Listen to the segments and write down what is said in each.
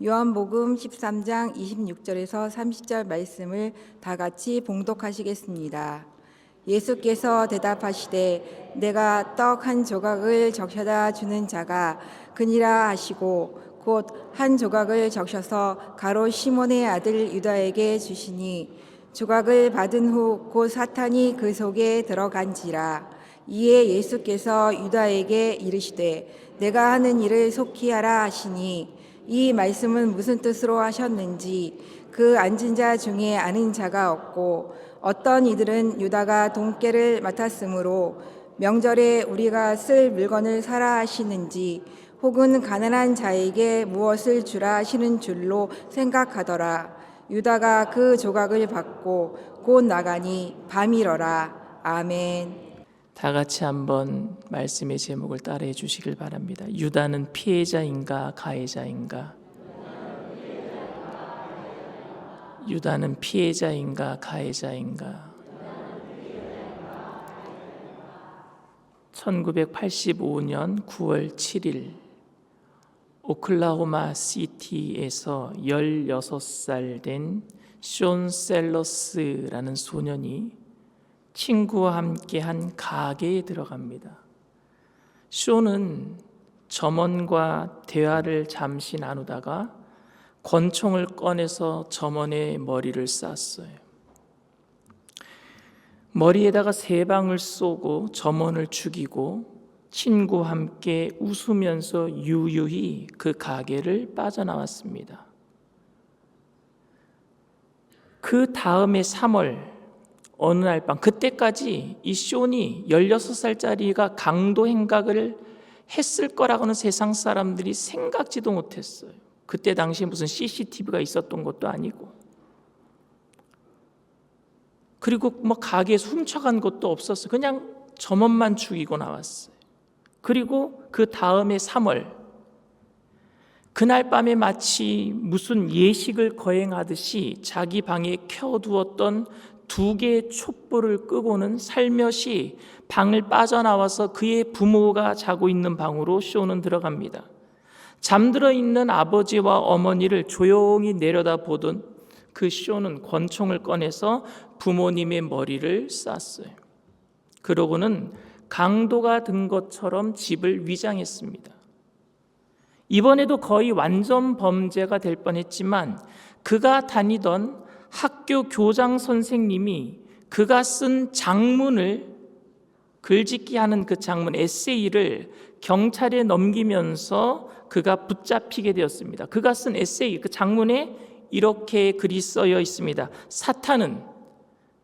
요한복음 13장 26절에서 30절 말씀을 다 같이 봉독하시겠습니다. 예수께서 대답하시되 내가 떡 한 조각을 적셔다 주는 자가 그니라 하시고 곧 한 조각을 적셔서 가롯 시몬의 아들 유다에게 주시니 조각을 받은 후 곧 사탄이 그 속에 들어간지라. 이에 예수께서 유다에게 이르시되 내가 하는 일을 속히 하라 하시니 이 말씀은 무슨 뜻으로 하셨는지 그 앉은 자 중에 아는 자가 없고 어떤 이들은 유다가 돈깨를 맡았으므로 명절에 우리가 쓸 물건을 사라 하시는지 혹은 가난한 자에게 무엇을 주라 하시는 줄로 생각하더라. 유다가 그 조각을 받고 곧 나가니 밤이러라. 아멘. 다 같이 한번 말씀의 제목을 따라해 주시길 바랍니다. 유다는 피해자인가 가해자인가? 유다는 피해자인가 가해자인가? 1985년 9월 7일 오클라호마 시티에서 16살 된 숀 셀러스라는 소년이 친구와 함께한 가게에 들어갑니다. 숀은 점원과 대화를 잠시 나누다가 권총을 꺼내서 점원의 머리를 쐈어요. 머리에다가 3방을 쏘고 점원을 죽이고 친구와 함께 웃으면서 유유히 그 가게를 빠져나왔습니다. 그 다음에 3월 어느 날 밤, 그때까지 이 숀이 16살짜리가 강도 행각을 했을 거라고는 세상 사람들이 생각지도 못했어요. 그때 당시에 무슨 CCTV가 있었던 것도 아니고, 그리고 가게에서 훔쳐간 것도 없었어요. 그냥 점원만 죽이고 나왔어요. 그리고 그 다음에 3월, 그날 밤에 마치 무슨 예식을 거행하듯이 자기 방에 켜두었던 2개의 촛불을 끄고는 살며시 방을 빠져나와서 그의 부모가 자고 있는 방으로 숀은 들어갑니다. 잠들어 있는 아버지와 어머니를 조용히 내려다보던 그 숀은 권총을 꺼내서 부모님의 머리를 쐈어요. 그러고는 강도가 든 것처럼 집을 위장했습니다. 이번에도 거의 완전 범죄가 될 뻔했지만 그가 다니던 학교 교장 선생님이 그가 쓴 장문을, 글짓기 하는 그 장문 에세이를 경찰에 넘기면서 그가 붙잡히게 되었습니다. 그가 쓴 에세이, 그 장문에 이렇게 글이 써여 있습니다. 사탄은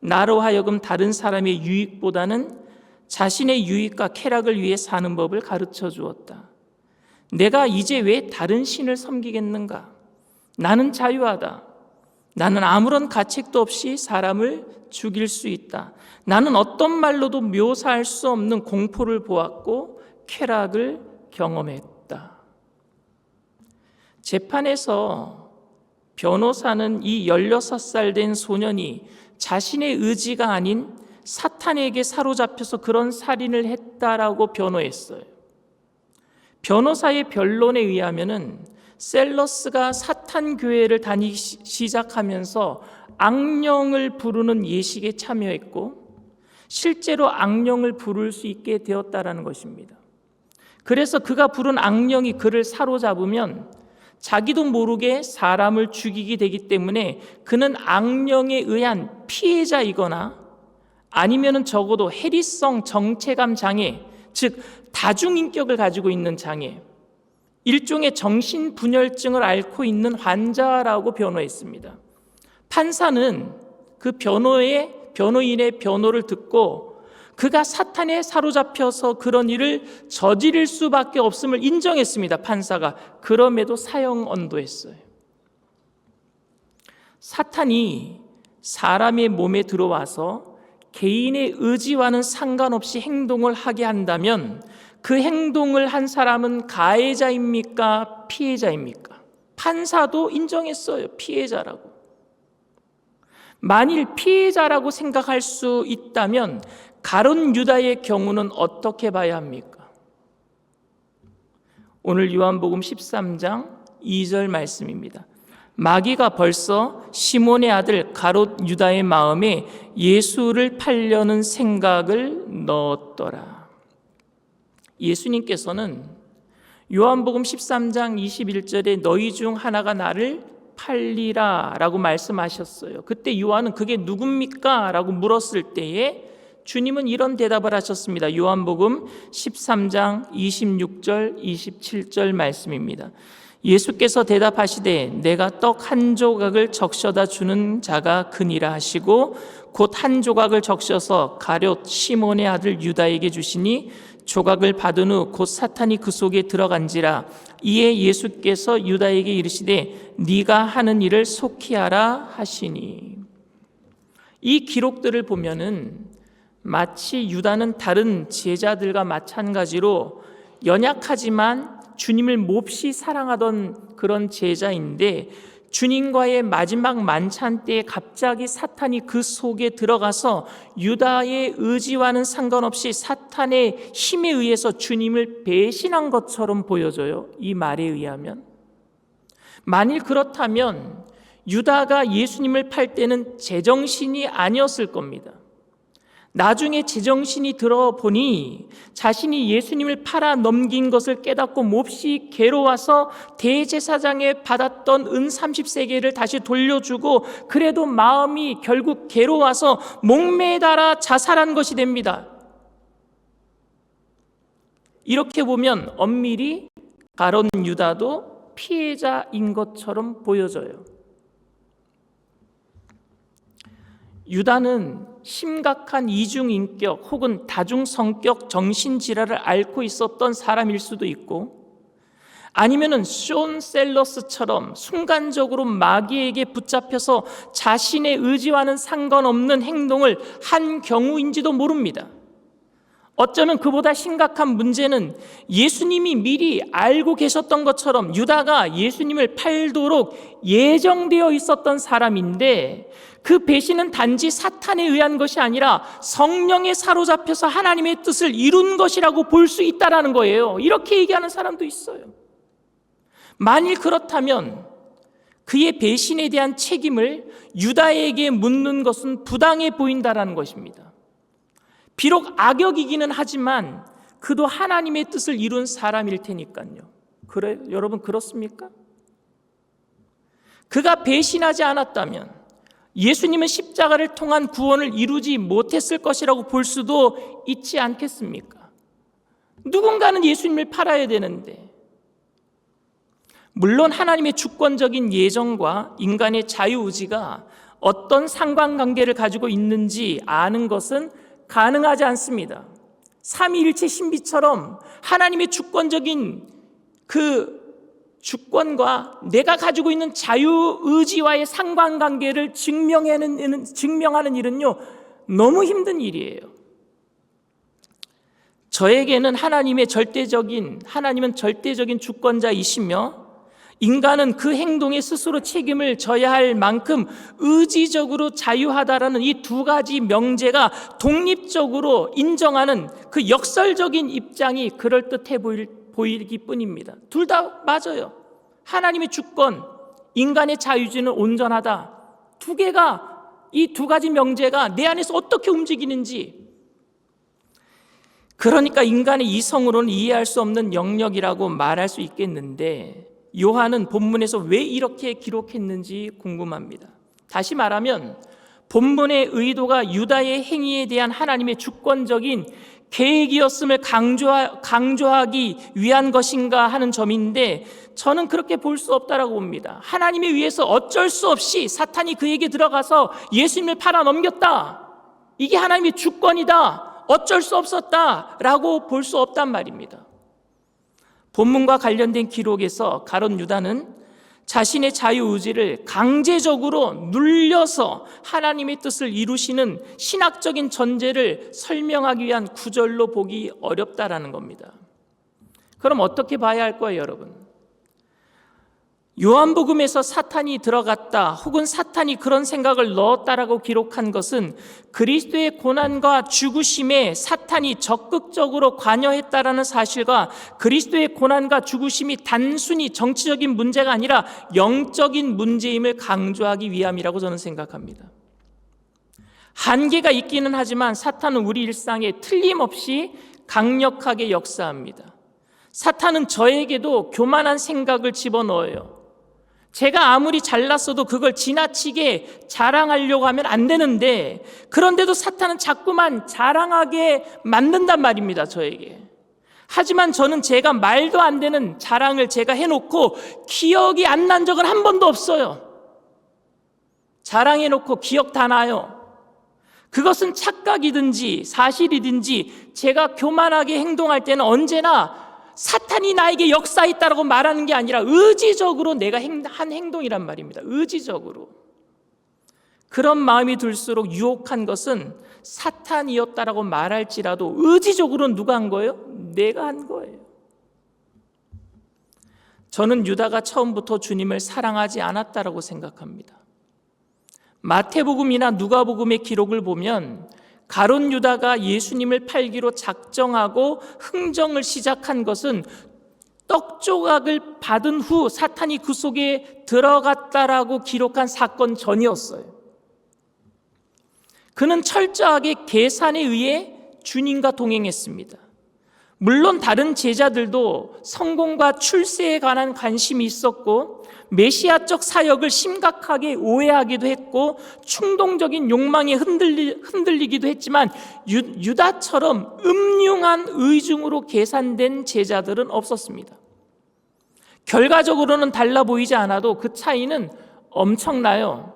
나로 하여금 다른 사람의 유익보다는 자신의 유익과 쾌락을 위해 사는 법을 가르쳐 주었다. 내가 이제 왜 다른 신을 섬기겠는가? 나는 자유하다. 나는 아무런 가책도 없이 사람을 죽일 수 있다. 나는 어떤 말로도 묘사할 수 없는 공포를 보았고 쾌락을 경험했다. 재판에서 변호사는 이 16살 된 소년이 자신의 의지가 아닌 사탄에게 사로잡혀서 그런 살인을 했다라고 변호했어요. 변호사의 변론에 의하면은 셀러스가 사탄 교회를 다니기 시작하면서 악령을 부르는 예식에 참여했고 실제로 악령을 부를 수 있게 되었다라는 것입니다. 그래서 그가 부른 악령이 그를 사로잡으면 자기도 모르게 사람을 죽이게 되기 때문에 그는 악령에 의한 피해자이거나 아니면은 적어도 해리성 정체감 장애, 즉 다중인격을 가지고 있는 장애, 일종의 정신분열증을 앓고 있는 환자라고 변호했습니다. 판사는 그 변호인의 변호를 듣고 그가 사탄에 사로잡혀서 그런 일을 저지를 수밖에 없음을 인정했습니다. 판사가. 그럼에도 사형 언도했어요. 사탄이 사람의 몸에 들어와서 개인의 의지와는 상관없이 행동을 하게 한다면 그 행동을 한 사람은 가해자입니까? 피해자입니까? 판사도 인정했어요. 피해자라고. 만일 피해자라고 생각할 수 있다면 가룟 유다의 경우는 어떻게 봐야 합니까? 오늘 요한복음 13장 2절 말씀입니다. 마귀가 벌써 시몬의 아들 가롯 유다의 마음에 예수를 팔려는 생각을 넣었더라. 예수님께서는 요한복음 13장 21절에 너희 중 하나가 나를 팔리라 라고 말씀하셨어요. 그때 요한은 그게 누굽니까? 라고 물었을 때에 주님은 이런 대답을 하셨습니다. 요한복음 13장 26절 27절 말씀입니다. 예수께서 대답하시되 내가 떡 한 조각을 적셔다 주는 자가 그니라 하시고 곧 한 조각을 적셔서 가룟 시몬의 아들 유다에게 주시니 조각을 받은 후 곧 사탄이 그 속에 들어간지라. 이에 예수께서 유다에게 이르시되 네가 하는 일을 속히 하라 하시니. 이 기록들을 보면은 마치 유다는 다른 제자들과 마찬가지로 연약하지만 주님을 몹시 사랑하던 그런 제자인데 주님과의 마지막 만찬 때에 갑자기 사탄이 그 속에 들어가서 유다의 의지와는 상관없이 사탄의 힘에 의해서 주님을 배신한 것처럼 보여져요. 이 말에 의하면. 만일 그렇다면 유다가 예수님을 팔 때는 제정신이 아니었을 겁니다. 나중에 제정신이 들어보니 자신이 예수님을 팔아 넘긴 것을 깨닫고 몹시 괴로워서 대제사장에 받았던 은 30세겔을 다시 돌려주고 그래도 마음이 결국 괴로워서 목매달아 자살한 것이 됩니다. 이렇게 보면 엄밀히 가룟 유다도 피해자인 것처럼 보여져요. 유다는 심각한 이중인격 혹은 다중성격 정신질환을 앓고 있었던 사람일 수도 있고 아니면은 숀 셀러스처럼 순간적으로 마귀에게 붙잡혀서 자신의 의지와는 상관없는 행동을 한 경우인지도 모릅니다. 어쩌면 그보다 심각한 문제는 예수님이 미리 알고 계셨던 것처럼 유다가 예수님을 팔도록 예정되어 있었던 사람인데 그 배신은 단지 사탄에 의한 것이 아니라 성령에 사로잡혀서 하나님의 뜻을 이룬 것이라고 볼 수 있다는 거예요. 이렇게 얘기하는 사람도 있어요. 만일 그렇다면 그의 배신에 대한 책임을 유다에게 묻는 것은 부당해 보인다는 것입니다. 비록 악역이기는 하지만 그도 하나님의 뜻을 이룬 사람일 테니까요. 그래, 여러분 그렇습니까? 그가 배신하지 않았다면 예수님은 십자가를 통한 구원을 이루지 못했을 것이라고 볼 수도 있지 않겠습니까? 누군가는 예수님을 팔아야 되는데 물론 하나님의 주권적인 예정과 인간의 자유의지가 어떤 상관관계를 가지고 있는지 아는 것은 가능하지 않습니다. 삼위일체 신비처럼 하나님의 주권적인 그 주권과 내가 가지고 있는 자유의지와의 상관관계를 증명하는 일은요 너무 힘든 일이에요. 저에게는 하나님은 절대적인 주권자이시며 인간은 그 행동에 스스로 책임을 져야 할 만큼 의지적으로 자유하다라는 이 두 가지 명제가 독립적으로 인정하는 그 역설적인 입장이 그럴듯해 보이기 뿐입니다. 둘 다 맞아요. 하나님의 주권, 인간의 자유주의는 온전하다. 이 두 가지 명제가 내 안에서 어떻게 움직이는지, 그러니까 인간의 이성으로는 이해할 수 없는 영역이라고 말할 수 있겠는데 요한은 본문에서 왜 이렇게 기록했는지 궁금합니다. 다시 말하면 본문의 의도가 유다의 행위에 대한 하나님의 주권적인 계획이었음을 강조하기 위한 것인가 하는 점인데 저는 그렇게 볼 수 없다라고 봅니다. 하나님에 의해서 어쩔 수 없이 사탄이 그에게 들어가서 예수님을 팔아 넘겼다. 이게 하나님의 주권이다. 어쩔 수 없었다라고 볼 수 없단 말입니다. 본문과 관련된 기록에서 가룟 유다는 자신의 자유의지를 강제적으로 눌려서 하나님의 뜻을 이루시는 신학적인 전제를 설명하기 위한 구절로 보기 어렵다라는 겁니다. 그럼 어떻게 봐야 할 거예요, 여러분? 요한복음에서 사탄이 들어갔다 혹은 사탄이 그런 생각을 넣었다라고 기록한 것은 그리스도의 고난과 죽으심에 사탄이 적극적으로 관여했다라는 사실과 그리스도의 고난과 죽으심이 단순히 정치적인 문제가 아니라 영적인 문제임을 강조하기 위함이라고 저는 생각합니다. 한계가 있기는 하지만 사탄은 우리 일상에 틀림없이 강력하게 역사합니다. 사탄은 저에게도 교만한 생각을 집어넣어요. 제가 아무리 잘났어도 그걸 지나치게 자랑하려고 하면 안 되는데, 그런데도 사탄은 자꾸만 자랑하게 만든단 말입니다, 저에게. 하지만 저는 제가 말도 안 되는 자랑을 제가 해놓고 기억이 안 난 적은 한 번도 없어요. 자랑해놓고 기억 다 나요. 그것은 착각이든지 사실이든지 제가 교만하게 행동할 때는 언제나 사탄이 나에게 역사했다라고 말하는 게 아니라 의지적으로 내가 한 행동이란 말입니다. 의지적으로. 그런 마음이 들수록 유혹한 것은 사탄이었다라고 말할지라도 의지적으로는 누가 한 거예요? 내가 한 거예요. 저는 유다가 처음부터 주님을 사랑하지 않았다라고 생각합니다. 마태복음이나 누가복음의 기록을 보면 가룟 유다가 예수님을 팔기로 작정하고 흥정을 시작한 것은 떡 조각을 받은 후 사탄이 그 속에 들어갔다라고 기록한 사건 전이었어요. 그는 철저하게 계산에 의해 주님과 동행했습니다. 물론 다른 제자들도 성공과 출세에 관한 관심이 있었고 메시아적 사역을 심각하게 오해하기도 했고 충동적인 욕망에 흔들리기도 했지만 유다처럼 음흉한 의중으로 계산된 제자들은 없었습니다. 결과적으로는 달라 보이지 않아도 그 차이는 엄청나요.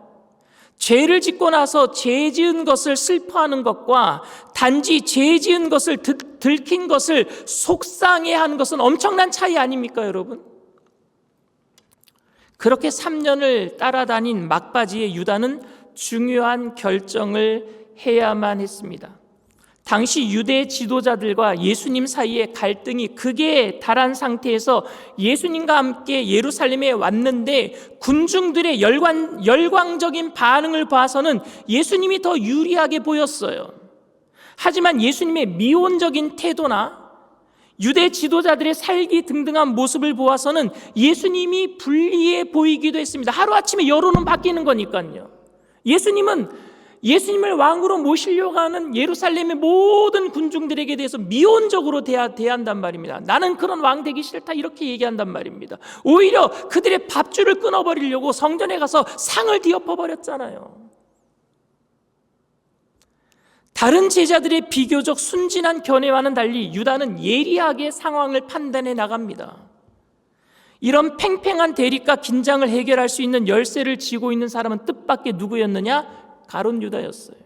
죄를 짓고 나서 죄 지은 것을 슬퍼하는 것과 단지 죄 지은 것을 들킨 것을 속상해하는 것은 엄청난 차이 아닙니까, 여러분? 그렇게 3년을 따라다닌 막바지에 유다는 중요한 결정을 해야만 했습니다. 당시 유대 지도자들과 예수님 사이에 갈등이 극에 달한 상태에서 예수님과 함께 예루살렘에 왔는데 군중들의 열광적인 반응을 봐서는 예수님이 더 유리하게 보였어요. 하지만 예수님의 미온적인 태도나 유대 지도자들의 살기 등등한 모습을 보아서는 예수님이 불리해 보이기도 했습니다. 하루아침에 여론은 바뀌는 거니까요. 예수님을 왕으로 모시려고 하는 예루살렘의 모든 군중들에게 대해서 미온적으로 대한단 말입니다. 나는 그런 왕 되기 싫다 이렇게 얘기한단 말입니다. 오히려 그들의 밥줄을 끊어버리려고 성전에 가서 상을 뒤엎어버렸잖아요. 다른 제자들의 비교적 순진한 견해와는 달리 유다는 예리하게 상황을 판단해 나갑니다. 이런 팽팽한 대립과 긴장을 해결할 수 있는 열쇠를 쥐고 있는 사람은 뜻밖의 누구였느냐? 가룟 유다였어요.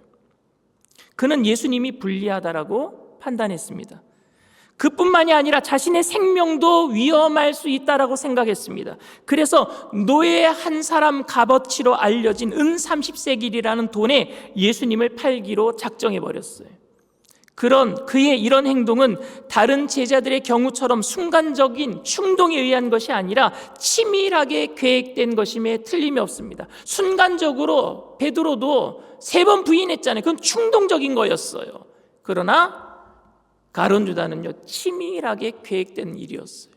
그는 예수님이 불리하다라고 판단했습니다. 그뿐만이 아니라 자신의 생명도 위험할 수 있다라고 생각했습니다. 그래서 노예 한 사람 값어치로 알려진 은 30세길이라는 돈에 예수님을 팔기로 작정해버렸어요. 그의 이런 행동은 다른 제자들의 경우처럼 순간적인 충동에 의한 것이 아니라 치밀하게 계획된 것임에 틀림이 없습니다. 순간적으로 베드로도 3번 부인했잖아요. 그건 충동적인 거였어요. 그러나 가룟 유다는요, 치밀하게 계획된 일이었어요.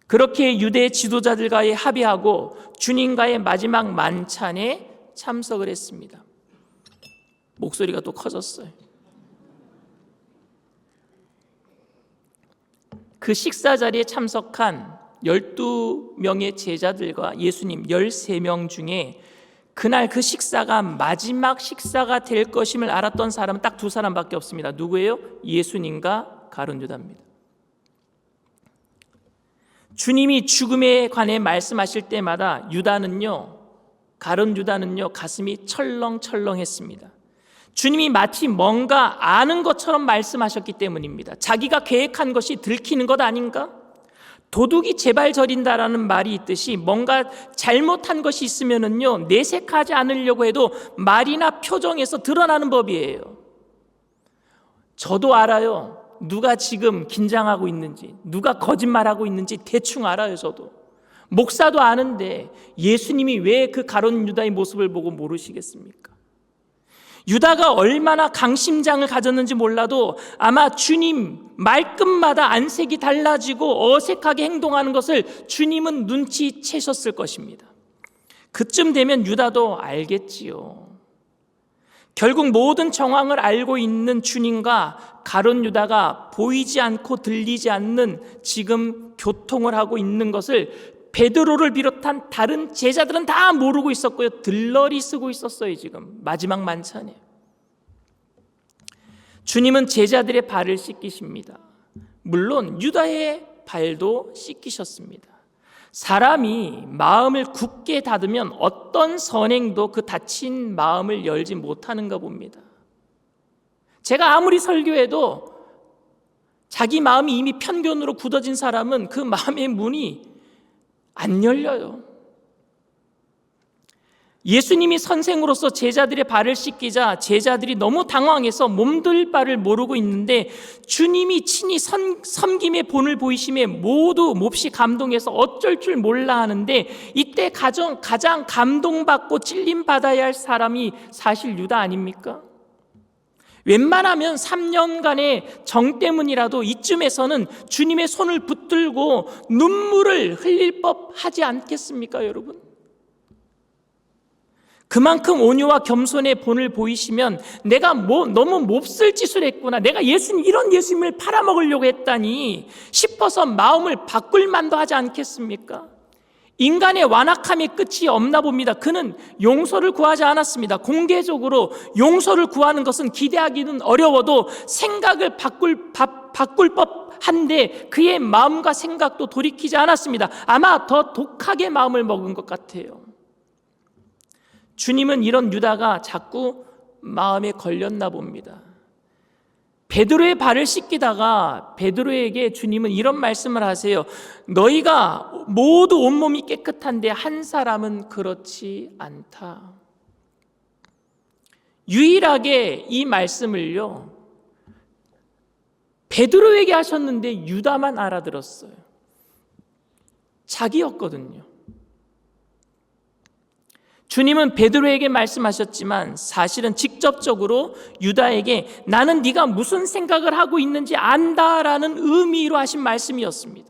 그렇게 유대 지도자들과의 합의하고 주님과의 마지막 만찬에 참석을 했습니다. 목소리가 또 커졌어요. 그 식사 자리에 참석한 12명의 제자들과 예수님 13명 중에 그날 그 식사가 마지막 식사가 될 것임을 알았던 사람은 딱 2사람밖에 없습니다. 누구예요? 예수님과 가룟 유다입니다. 주님이 죽음에 관해 말씀하실 때마다 가룟 유다는요 가슴이 철렁철렁했습니다. 주님이 마치 뭔가 아는 것처럼 말씀하셨기 때문입니다. 자기가 계획한 것이 들키는 것 아닌가? 도둑이 제발 저린다라는 말이 있듯이 뭔가 잘못한 것이 있으면은요 내색하지 않으려고 해도 말이나 표정에서 드러나는 법이에요. 저도 알아요. 누가 지금 긴장하고 있는지, 누가 거짓말하고 있는지 대충 알아요. 저도 목사도 아는데 예수님이 왜 그 가룟 유다의 모습을 보고 모르시겠습니까? 유다가 얼마나 강심장을 가졌는지 몰라도 아마 주님 말끝마다 안색이 달라지고 어색하게 행동하는 것을 주님은 눈치채셨을 것입니다. 그쯤 되면 유다도 알겠지요. 결국 모든 정황을 알고 있는 주님과 가룟 유다가 보이지 않고 들리지 않는 지금 교통을 하고 있는 것을 베드로를 비롯한 다른 제자들은 다 모르고 있었고요. 들러리 쓰고 있었어요. 지금 마지막 만찬에 주님은 제자들의 발을 씻기십니다. 물론 유다의 발도 씻기셨습니다. 사람이 마음을 굳게 닫으면 어떤 선행도 그 닫힌 마음을 열지 못하는가 봅니다. 제가 아무리 설교해도 자기 마음이 이미 편견으로 굳어진 사람은 그 마음의 문이 안 열려요. 예수님이 선생으로서 제자들의 발을 씻기자 제자들이 너무 당황해서 몸둘 바를 모르고 있는데 주님이 친히 섬김의 본을 보이심에 모두 몹시 감동해서 어쩔 줄 몰라 하는데 이때 가장 감동받고 찔림받아야 할 사람이 사실 유다 아닙니까? 웬만하면 3년간의 정 때문이라도 이쯤에서는 주님의 손을 붙들고 눈물을 흘릴 법하지 않겠습니까, 여러분? 그만큼 온유와 겸손의 본을 보이시면 내가 너무 몹쓸 짓을 했구나, 내가 이런 예수님을 팔아먹으려고 했다니 싶어서 마음을 바꿀 만도 하지 않겠습니까? 인간의 완악함의 끝이 없나 봅니다. 그는 용서를 구하지 않았습니다. 공개적으로 용서를 구하는 것은 기대하기는 어려워도 생각을 바꿀 법한데 그의 마음과 생각도 돌이키지 않았습니다. 아마 더 독하게 마음을 먹은 것 같아요. 주님은 이런 유다가 자꾸 마음에 걸렸나 봅니다. 베드로의 발을 씻기다가 베드로에게 주님은 이런 말씀을 하세요. 너희가 모두 온몸이 깨끗한데 한 사람은 그렇지 않다. 유일하게 이 말씀을요, 베드로에게 하셨는데 유다만 알아들었어요. 자기였거든요. 주님은 베드로에게 말씀하셨지만 사실은 직접적으로 유다에게 나는 네가 무슨 생각을 하고 있는지 안다라는 의미로 하신 말씀이었습니다.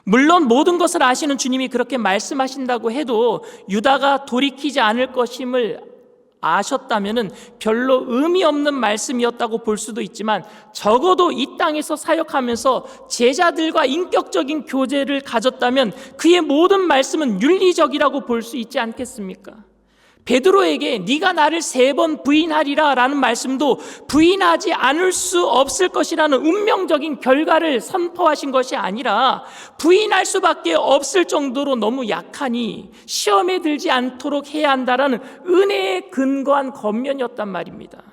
물론 모든 것을 아시는 주님이 그렇게 말씀하신다고 해도 유다가 돌이키지 않을 것임을 아셨다면 별로 의미 없는 말씀이었다고 볼 수도 있지만 적어도 이 땅에서 사역하면서 제자들과 인격적인 교제를 가졌다면 그의 모든 말씀은 윤리적이라고 볼 수 있지 않겠습니까? 베드로에게 네가 나를 3번 부인하리라 라는 말씀도 부인하지 않을 수 없을 것이라는 운명적인 결과를 선포하신 것이 아니라 부인할 수밖에 없을 정도로 너무 약하니 시험에 들지 않도록 해야 한다라는 은혜에 근거한 겉면이었단 말입니다.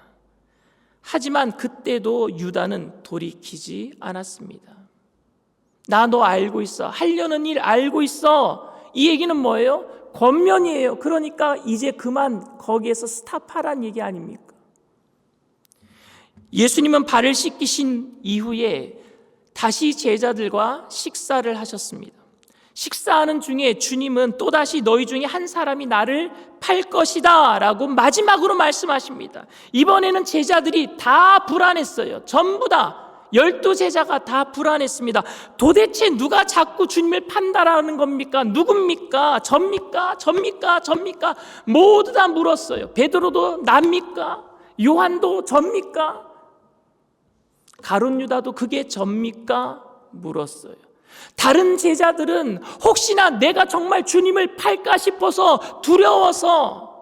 하지만 그때도 유다는 돌이키지 않았습니다. 나 너 알고 있어. 하려는 일 알고 있어. 이 얘기는 뭐예요? 겉면이에요. 그러니까 이제 그만 거기에서 스탑하란 얘기 아닙니까? 예수님은 발을 씻기신 이후에 다시 제자들과 식사를 하셨습니다. 식사하는 중에 주님은 또다시 너희 중에 한 사람이 나를 팔 것이다 라고 마지막으로 말씀하십니다. 이번에는 제자들이 다 불안했어요. 전부 다 12제자가 다 불안했습니다. 도대체 누가 자꾸 주님을 판다라는 겁니까? 누굽니까? 접니까? 모두 다 물었어요. 베드로도 납니까? 요한도 접니까? 가룟 유다도 그게 접니까? 물었어요. 다른 제자들은 혹시나 내가 정말 주님을 팔까 싶어서 두려워서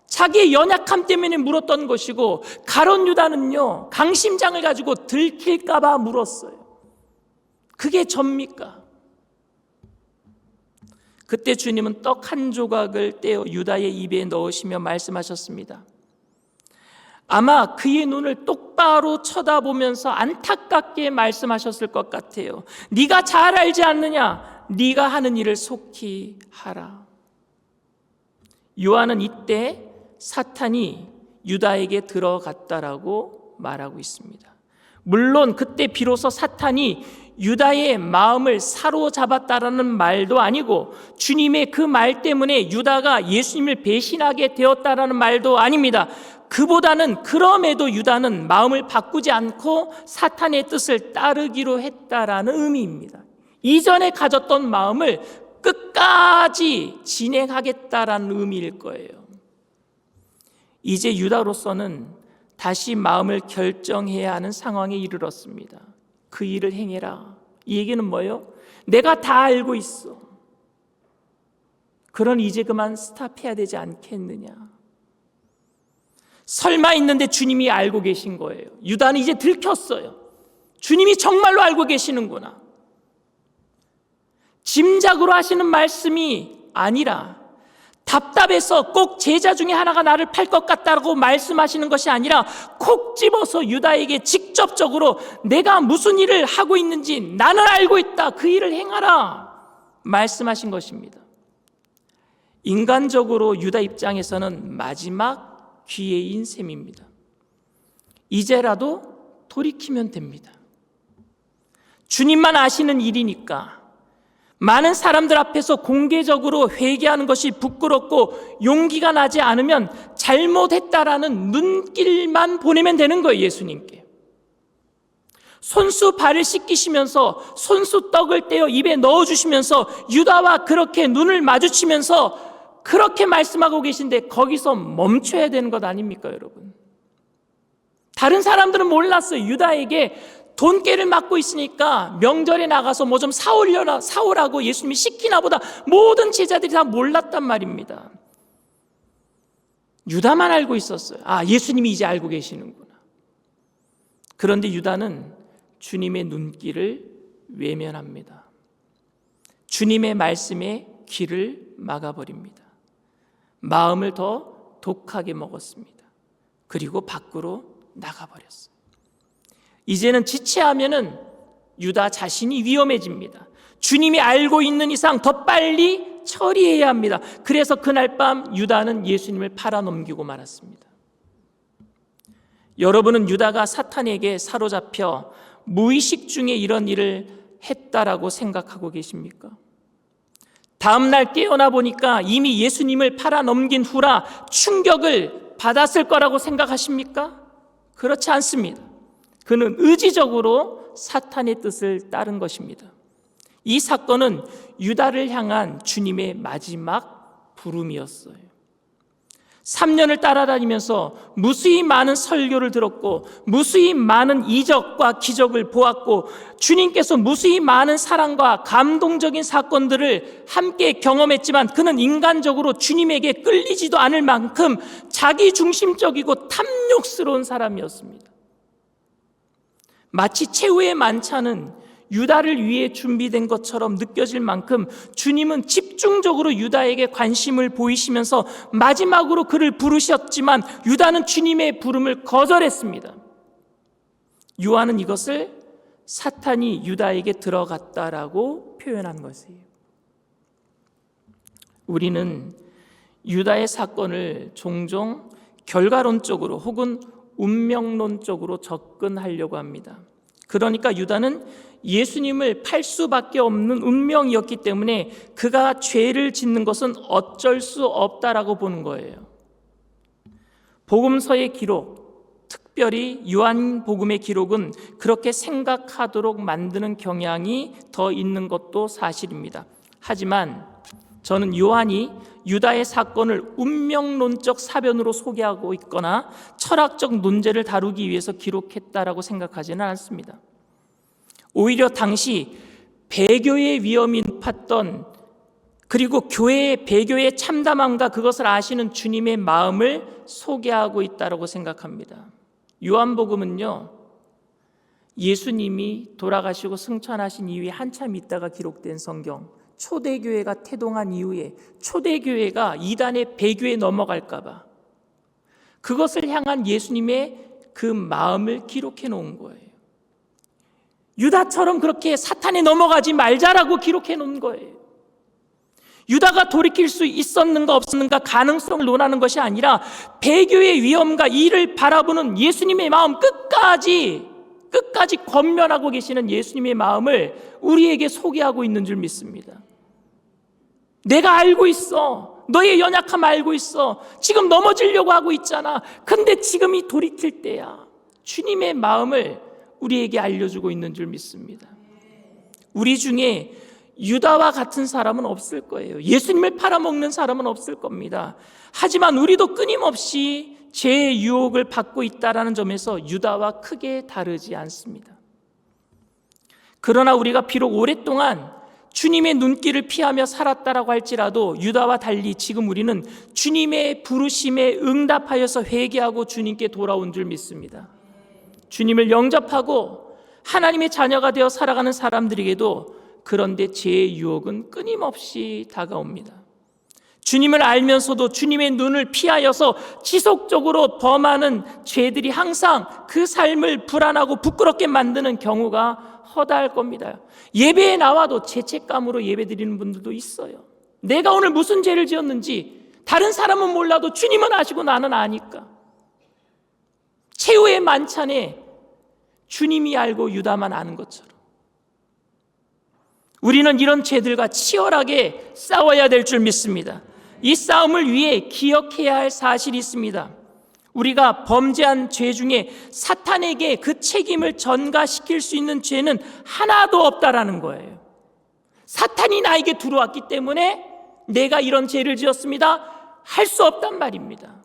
자기의 연약함 때문에 물었던 것이고, 가룟 유다는요 강심장을 가지고 들킬까 봐 물었어요. 그게 접니까? 그때 주님은 떡 한 조각을 떼어 유다의 입에 넣으시며 말씀하셨습니다. 아마 그의 눈을 똑바로 쳐다보면서 안타깝게 말씀하셨을 것 같아요. 네가 잘 알지 않느냐? 네가 하는 일을 속히 하라. 요한은 이때 사탄이 유다에게 들어갔다라고 말하고 있습니다. 물론 그때 비로소 사탄이 유다의 마음을 사로잡았다라는 말도 아니고 주님의 그 말 때문에 유다가 예수님을 배신하게 되었다라는 말도 아닙니다. 그보다는 그럼에도 유다는 마음을 바꾸지 않고 사탄의 뜻을 따르기로 했다라는 의미입니다. 이전에 가졌던 마음을 끝까지 진행하겠다라는 의미일 거예요. 이제 유다로서는 다시 마음을 결정해야 하는 상황에 이르렀습니다. 그 일을 행해라. 이 얘기는 뭐예요? 내가 다 알고 있어. 그런 이제 그만 스탑해야 되지 않겠느냐. 설마 있는데 주님이 알고 계신 거예요. 유다는 이제 들켰어요. 주님이 정말로 알고 계시는구나. 짐작으로 하시는 말씀이 아니라 답답해서 꼭 제자 중에 하나가 나를 팔 것 같다고 말씀하시는 것이 아니라 콕 집어서 유다에게 직접적으로 내가 무슨 일을 하고 있는지 나는 알고 있다. 그 일을 행하라. 말씀하신 것입니다. 인간적으로 유다 입장에서는 마지막 기회인 셈입니다. 이제라도 돌이키면 됩니다. 주님만 아시는 일이니까 많은 사람들 앞에서 공개적으로 회개하는 것이 부끄럽고 용기가 나지 않으면 잘못했다라는 눈길만 보내면 되는 거예요. 예수님께 손수 발을 씻기시면서 손수 떡을 떼어 입에 넣어주시면서 유다와 그렇게 눈을 마주치면서 그렇게 말씀하고 계신데 거기서 멈춰야 되는 것 아닙니까, 여러분? 다른 사람들은 몰랐어요. 유다에게 돈깨를 맞고 있으니까 명절에 나가서 뭐 좀 사오라고 예수님이 시키나 보다. 모든 제자들이 다 몰랐단 말입니다. 유다만 알고 있었어요. 아, 예수님이 이제 알고 계시는구나. 그런데 유다는 주님의 눈길을 외면합니다. 주님의 말씀에 귀를 막아버립니다. 마음을 더 독하게 먹었습니다. 그리고 밖으로 나가버렸어요. 이제는 지체하면은 유다 자신이 위험해집니다. 주님이 알고 있는 이상 더 빨리 처리해야 합니다. 그래서 그날 밤 유다는 예수님을 팔아넘기고 말았습니다. 여러분은 유다가 사탄에게 사로잡혀 무의식 중에 이런 일을 했다라고 생각하고 계십니까? 다음 날 깨어나 보니까 이미 예수님을 팔아넘긴 후라 충격을 받았을 거라고 생각하십니까? 그렇지 않습니다. 그는 의지적으로 사탄의 뜻을 따른 것입니다. 이 사건은 유다를 향한 주님의 마지막 부름이었어요. 3년을 따라다니면서 무수히 많은 설교를 들었고 무수히 많은 이적과 기적을 보았고 주님께서 무수히 많은 사랑과 감동적인 사건들을 함께 경험했지만 그는 인간적으로 주님에게 끌리지도 않을 만큼 자기중심적이고 탐욕스러운 사람이었습니다. 마치 최후의 만찬은 유다를 위해 준비된 것처럼 느껴질 만큼 주님은 집중적으로 유다에게 관심을 보이시면서 마지막으로 그를 부르셨지만 유다는 주님의 부름을 거절했습니다. 요한은 이것을 사탄이 유다에게 들어갔다라고 표현한 것이에요. 우리는 유다의 사건을 종종 결과론적으로 혹은 운명론적으로 접근하려고 합니다. 그러니까 유다는 예수님을 팔 수밖에 없는 운명이었기 때문에 그가 죄를 짓는 것은 어쩔 수 없다라고 보는 거예요. 복음서의 기록, 특별히 요한복음의 기록은 그렇게 생각하도록 만드는 경향이 더 있는 것도 사실입니다. 하지만 저는 요한이 유다의 사건을 운명론적 사변으로 소개하고 있거나 철학적 논제를 다루기 위해서 기록했다라고 생각하지는 않습니다. 오히려 당시 배교의 위험이 높았던 그리고 교회의 배교의 참담함과 그것을 아시는 주님의 마음을 소개하고 있다라고 생각합니다. 요한복음은요, 예수님이 돌아가시고 승천하신 이후에 한참 있다가 기록된 성경, 초대교회가 태동한 이후에 초대교회가 이단의 배교에 넘어갈까 봐 그것을 향한 예수님의 그 마음을 기록해 놓은 거예요. 유다처럼 그렇게 사탄에 넘어가지 말자라고 기록해 놓은 거예요. 유다가 돌이킬 수 있었는가 없었는가 가능성을 논하는 것이 아니라 배교의 위험과 이를 바라보는 예수님의 마음 끝까지 끝까지 권면하고 계시는 예수님의 마음을 우리에게 소개하고 있는 줄 믿습니다. 내가 알고 있어. 너의 연약함 알고 있어. 지금 넘어지려고 하고 있잖아. 근데 지금이 돌이킬 때야. 주님의 마음을 우리에게 알려주고 있는 줄 믿습니다. 우리 중에 유다와 같은 사람은 없을 거예요. 예수님을 팔아먹는 사람은 없을 겁니다. 하지만 우리도 끊임없이 죄의 유혹을 받고 있다는 점에서 유다와 크게 다르지 않습니다. 그러나 우리가 비록 오랫동안 주님의 눈길을 피하며 살았다라고 할지라도 유다와 달리 지금 우리는 주님의 부르심에 응답하여서 회개하고 주님께 돌아온 줄 믿습니다. 주님을 영접하고 하나님의 자녀가 되어 살아가는 사람들에게도 그런데 죄의 유혹은 끊임없이 다가옵니다. 주님을 알면서도 주님의 눈을 피하여서 지속적으로 범하는 죄들이 항상 그 삶을 불안하고 부끄럽게 만드는 경우가 허다할 겁니다. 예배에 나와도 죄책감으로 예배드리는 분들도 있어요. 내가 오늘 무슨 죄를 지었는지 다른 사람은 몰라도 주님은 아시고 나는 아니까. 최후의 만찬에 주님이 알고 유다만 아는 것처럼 우리는 이런 죄들과 치열하게 싸워야 될 줄 믿습니다. 이 싸움을 위해 기억해야 할 사실이 있습니다. 우리가 범죄한 죄 중에 사탄에게 그 책임을 전가시킬 수 있는 죄는 하나도 없다라는 거예요. 사탄이 나에게 들어왔기 때문에 내가 이런 죄를 지었습니다. 할 수 없단 말입니다.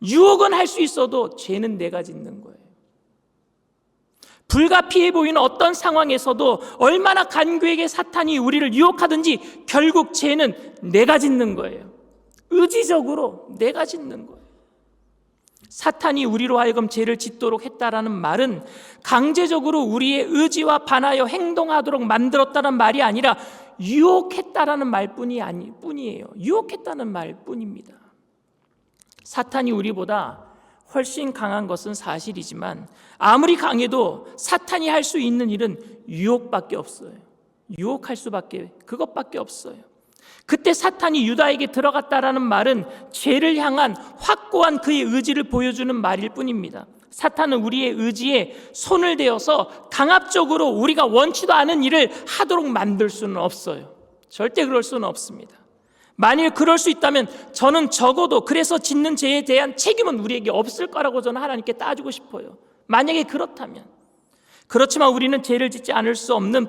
유혹은 할 수 있어도 죄는 내가 짓는 거예요. 불가피해 보이는 어떤 상황에서도 얼마나 간교하게 사탄이 우리를 유혹하든지 결국 죄는 내가 짓는 거예요. 의지적으로 내가 짓는 거예요. 사탄이 우리로 하여금 죄를 짓도록 했다라는 말은 강제적으로 우리의 의지와 반하여 행동하도록 만들었다는 말이 아니라 유혹했다라는 말뿐이에요. 유혹했다는 말뿐입니다. 사탄이 우리보다 훨씬 강한 것은 사실이지만 아무리 강해도 사탄이 할 수 있는 일은 유혹밖에 없어요. 유혹할 수밖에 그것밖에 없어요. 그때 사탄이 유다에게 들어갔다라는 말은 죄를 향한 확고한 그의 의지를 보여주는 말일 뿐입니다. 사탄은 우리의 의지에 손을 대어서 강압적으로 우리가 원치도 않은 일을 하도록 만들 수는 없어요. 절대 그럴 수는 없습니다. 만일 그럴 수 있다면 저는 적어도 그래서 짓는 죄에 대한 책임은 우리에게 없을 거라고 저는 하나님께 따지고 싶어요. 만약에 그렇다면. 그렇지만 우리는 죄를 짓지 않을 수 없는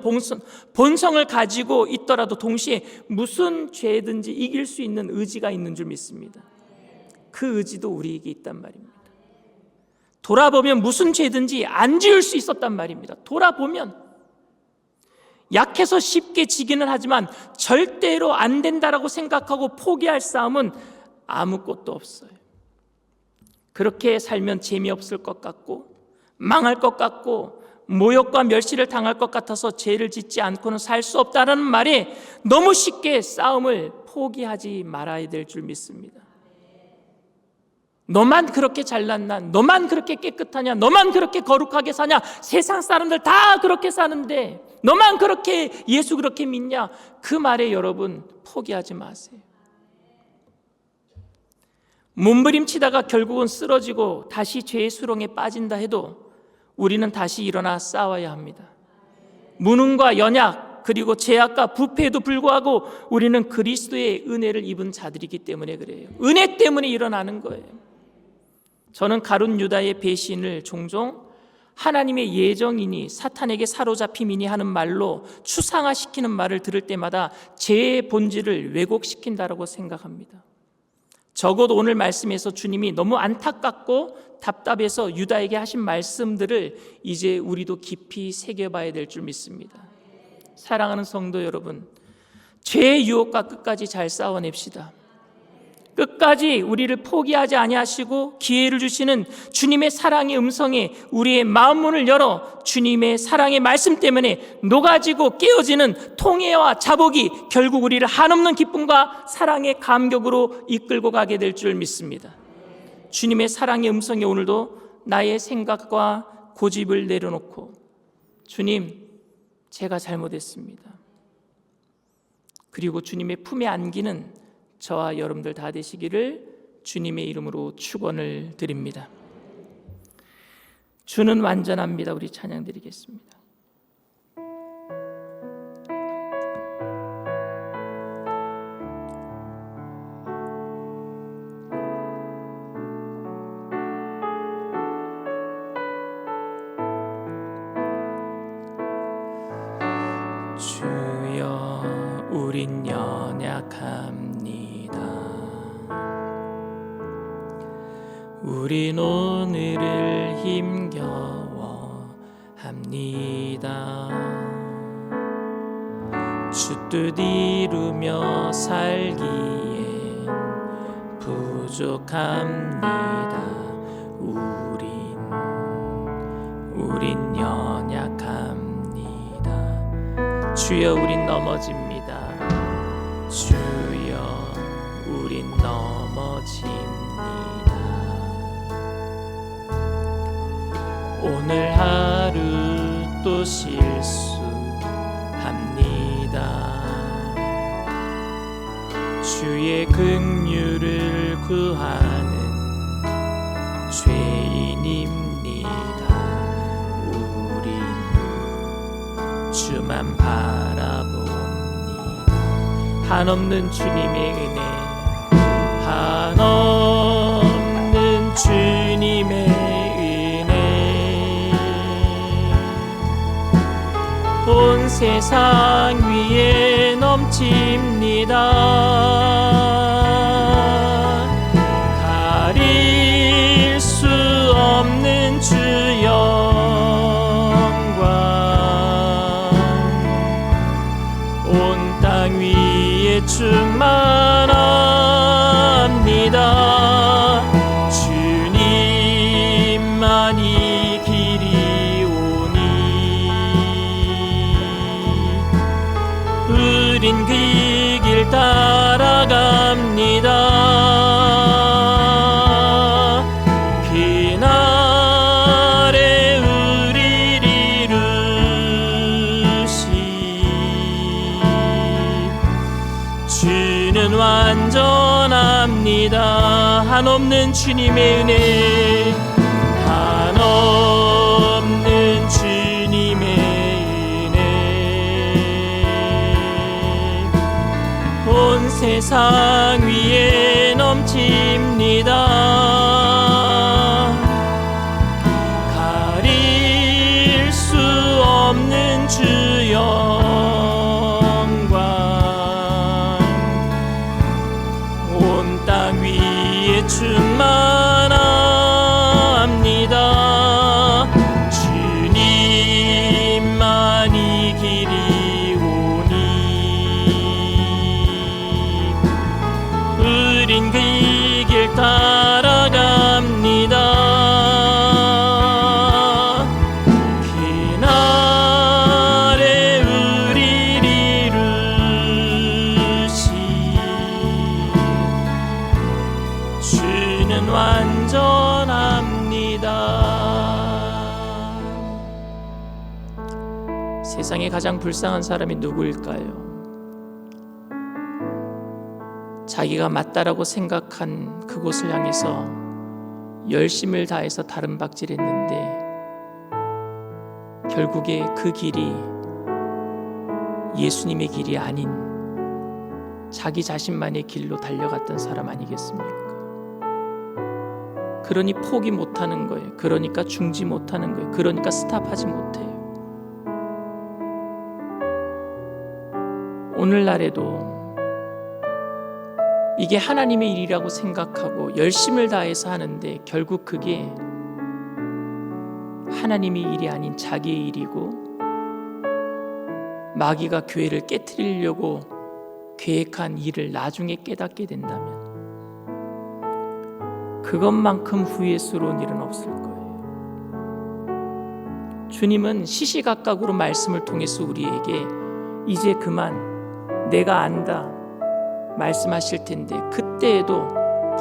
본성을 가지고 있더라도 동시에 무슨 죄든지 이길 수 있는 의지가 있는 줄 믿습니다. 그 의지도 우리에게 있단 말입니다. 돌아보면 무슨 죄든지 안 지을 수 있었단 말입니다. 돌아보면 약해서 쉽게 지기는 하지만 절대로 안 된다라고 생각하고 포기할 싸움은 아무것도 없어요. 그렇게 살면 재미없을 것 같고 망할 것 같고 모욕과 멸시를 당할 것 같아서 죄를 짓지 않고는 살 수 없다라는 말에 너무 쉽게 싸움을 포기하지 말아야 될 줄 믿습니다. 너만 그렇게 잘났나? 너만 그렇게 깨끗하냐? 너만 그렇게 거룩하게 사냐? 세상 사람들 다 그렇게 사는데 너만 그렇게 예수 그렇게 믿냐? 그 말에 여러분 포기하지 마세요. 몸부림치다가 결국은 쓰러지고 다시 죄의 수렁에 빠진다 해도 우리는 다시 일어나 싸워야 합니다. 무능과 연약 그리고 죄악과 부패에도 불구하고 우리는 그리스도의 은혜를 입은 자들이기 때문에 그래요. 은혜 때문에 일어나는 거예요. 저는 가룟 유다의 배신을 종종 하나님의 예정이니 사탄에게 사로잡힘이니 하는 말로 추상화시키는 말을 들을 때마다 죄의 본질을 왜곡시킨다라고 생각합니다. 적어도 오늘 말씀에서 주님이 너무 안타깝고 답답해서 유다에게 하신 말씀들을 이제 우리도 깊이 새겨봐야 될 줄 믿습니다. 사랑하는 성도 여러분, 죄의 유혹과 끝까지 잘 싸워냅시다. 끝까지 우리를 포기하지 아니하시고 기회를 주시는 주님의 사랑의 음성에 우리의 마음 문을 열어 주님의 사랑의 말씀 때문에 녹아지고 깨어지는 통회와 자복이 결국 우리를 한없는 기쁨과 사랑의 감격으로 이끌고 가게 될 줄 믿습니다. 주님의 사랑의 음성에 오늘도 나의 생각과 고집을 내려놓고 주님, 제가 잘못했습니다. 그리고 주님의 품에 안기는 저와 여러분들 다 되시기를 주님의 이름으로 축원을 드립니다. 주는 완전합니다. 우리 찬양 드리겠습니다. 주여 우린 연약합니다. 우린 오늘을 힘겨워 합니다. 주 뜻 이루며 살기에 부족합니다. 우린 연약합니다. 주여 우린 넘어집니다. 주여 우린 넘어집니다. 오늘 하루 또 실수합니다. 주의 긍휼을 구하는 죄인입니다. 우린 주만 바라봅니다. 한없는 주님의 은혜, 한없는 주님의 은혜, 온 세상 위에 넘칩니다. 가릴 수 없는 주 영광, 온 땅 위에 충만합니다. 주님만이 길이 오니 우린 그 길 따라갑니다. 그날에 우리를 이루시 주는 완전합니다. 한없는 주님의 은혜, 한없는 주님의 온 세상 위에 넘칩니다. 가릴 수 없는 주 영광, 온 땅 위에 충만합니다. 주님만이 길이 우린 그 길 따라갑니다. 그날에 우리를 이루시 주는 완전합니다. 세상에 가장 불쌍한 사람이 누구일까요? 자기가 맞다라고 생각한 그곳을 향해서 열심을 다해서 다름박질했는데 결국에 그 길이 예수님의 길이 아닌 자기 자신만의 길로 달려갔던 사람 아니겠습니까? 그러니 포기 못하는 거예요. 그러니까 중지 못하는 거예요. 그러니까 스탑하지 못해요. 오늘날에도 이게 하나님의 일이라고 생각하고 열심을 다해서 하는데 결국 그게 하나님의 일이 아닌 자기의 일이고 마귀가 교회를 깨트리려고 계획한 일을 나중에 깨닫게 된다면 그것만큼 후회스러운 일은 없을 거예요. 주님은 시시각각으로 말씀을 통해서 우리에게 이제 그만 내가 안다 말씀하실 텐데 그때에도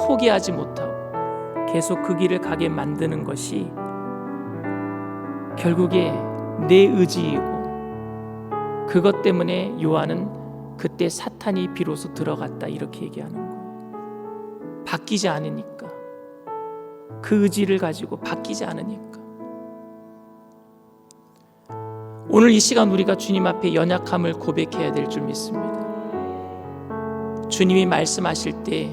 포기하지 못하고 계속 그 길을 가게 만드는 것이 결국에 내 의지이고 그것 때문에 요한은 그때 사탄이 비로소 들어갔다 이렇게 얘기하는 거예요. 바뀌지 않으니까, 그 의지를 가지고 바뀌지 않으니까. 오늘 이 시간 우리가 주님 앞에 연약함을 고백해야 될 줄 믿습니다. 주님이 말씀하실 때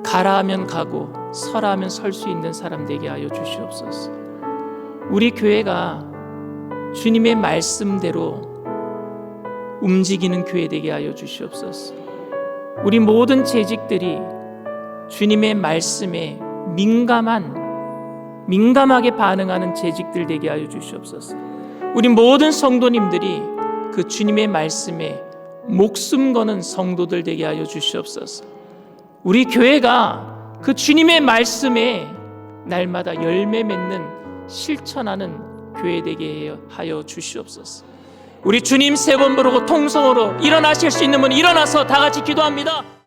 가라 하면 가고 서라 하면 설 수 있는 사람 되게 하여 주시옵소서. 우리 교회가 주님의 말씀대로 움직이는 교회 되게 하여 주시옵소서. 우리 모든 재직들이 주님의 말씀에 민감하게 반응하는 재직들 되게 하여 주시옵소서. 우리 모든 성도님들이 그 주님의 말씀에 목숨 거는 성도들 되게 하여 주시옵소서. 우리 교회가 그 주님의 말씀에 날마다 열매 맺는 실천하는 교회 되게 하여 주시옵소서. 우리 주님 세 번 부르고 통성으로 일어나실 수 있는 분이 일어나서 다 같이 기도합니다.